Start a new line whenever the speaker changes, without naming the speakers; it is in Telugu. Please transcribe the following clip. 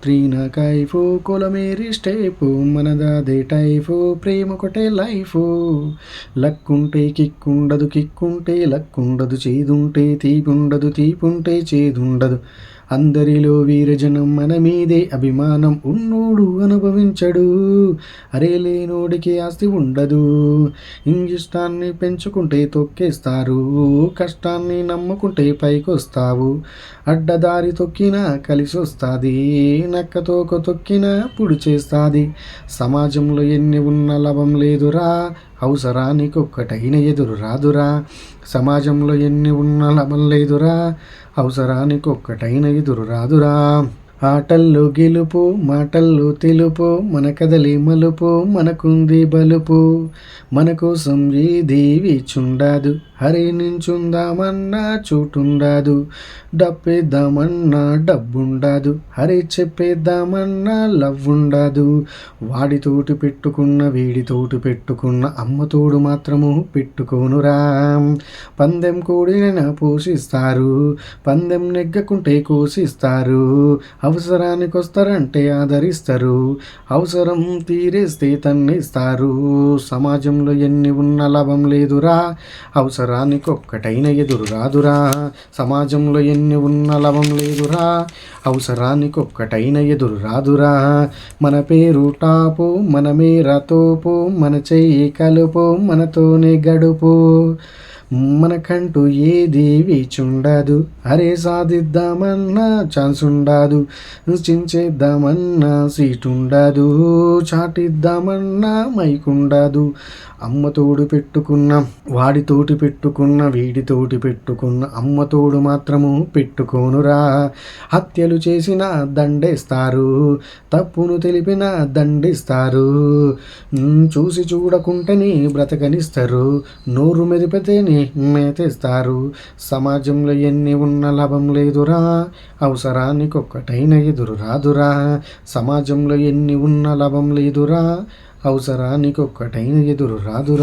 త్రీ నా కైఫు కొలమేరి స్టేపు మనదాదే టైఫు ప్రేమొకటే లైఫు లక్కుంటే కిక్కుండదు కిక్కుంటే లక్కుండదు చేదుంటే తీపుండదు తీపుంటే చేదుండదు అందరిలో వీరజనం మన మీదే అభిమానం ఉన్నోడు అనుభవించడు అరే లేనోడికి ఆస్తి ఉండదు ఇంగిష్టాన్ని పెంచుకుంటే తొక్కేస్తారు కష్టాన్ని నమ్ముకుంటే పైకొస్తావు అడ్డదారి తొక్కినా కలిసి వస్తుంది నక్కతోక తొక్కినా పుడి చేస్తుంది సమాజంలో ఎన్ని ఉన్న లాభం లేదురా అవసరానికి ఒక్కటైన ఎదురు రాదురా సమాజంలో ఎన్ని ఉన్న లాభం లేదురా అవసరానికి ఒక్కటైన ఎదురు రాదురా ఆటల్లో గెలుపు మాటల్లో తెలుపు మన కదలి మలుపు మనకుంది బలుపు మన కోసం ఏది వేచుండదు హరే నించుందామన్నా చోటుండదు డప్పేద్దామన్నా డబ్బుండదు హరే చెప్పేద్దామన్నా లవ్ ఉండదు వాడితోటి పెట్టుకున్న వీడితోటి పెట్టుకున్న అమ్మతోడు మాత్రము పెట్టుకోనురా పందెం కోడినైనా పోషిస్తారు పందెం నెగ్గకుంటే కోసిస్తారు అవసరానికి వస్తారంటే ఆదరిస్తారు అవసరం తీరేస్తే తన్నేస్తారు సమాజంలో ఎన్ని ఉన్న లాభం లేదురా అవసరానికి ఒక్కటైన ఎదురు రాదురా సమాజంలో ఎన్ని ఉన్న లాభం లేదురా అవసరానికి ఒక్కటైన ఎదురు రాదురా మన పేరు టాపు మన మేర తోపు మన చెయ్యి కలుపు మనతోనే గడుపు మనకంటూ ఏది వేచుండదు అరే సాధిద్దామన్నా ఛాన్స్ ఉండదు చించేద్దామన్నా సీట్ ఉండదు చాటిద్దామన్నా మైక్ ఉండదు అమ్మతోడు పెట్టుకున్న వాడితోటి పెట్టుకున్న వీడితోటి పెట్టుకున్న అమ్మతోడు మాత్రము పెట్టుకోనురా హత్యలు చేసిన దండేస్తారు తప్పును తెలిపిన దండిస్తారు చూసి చూడకుంటేనే బ్రతకనిస్తారు నోరు మెదిపితేనే మేతేస్తారు సమాజంలో ఎన్ని ఉన్న లాభం లేదురా అవసరానికి ఒక్కటైన ఎదురు రాదురా సమాజంలో ఎన్ని ఉన్న లాభం లేదురా అవసరానికి ఒక్కటైన ఎదురు రాదురా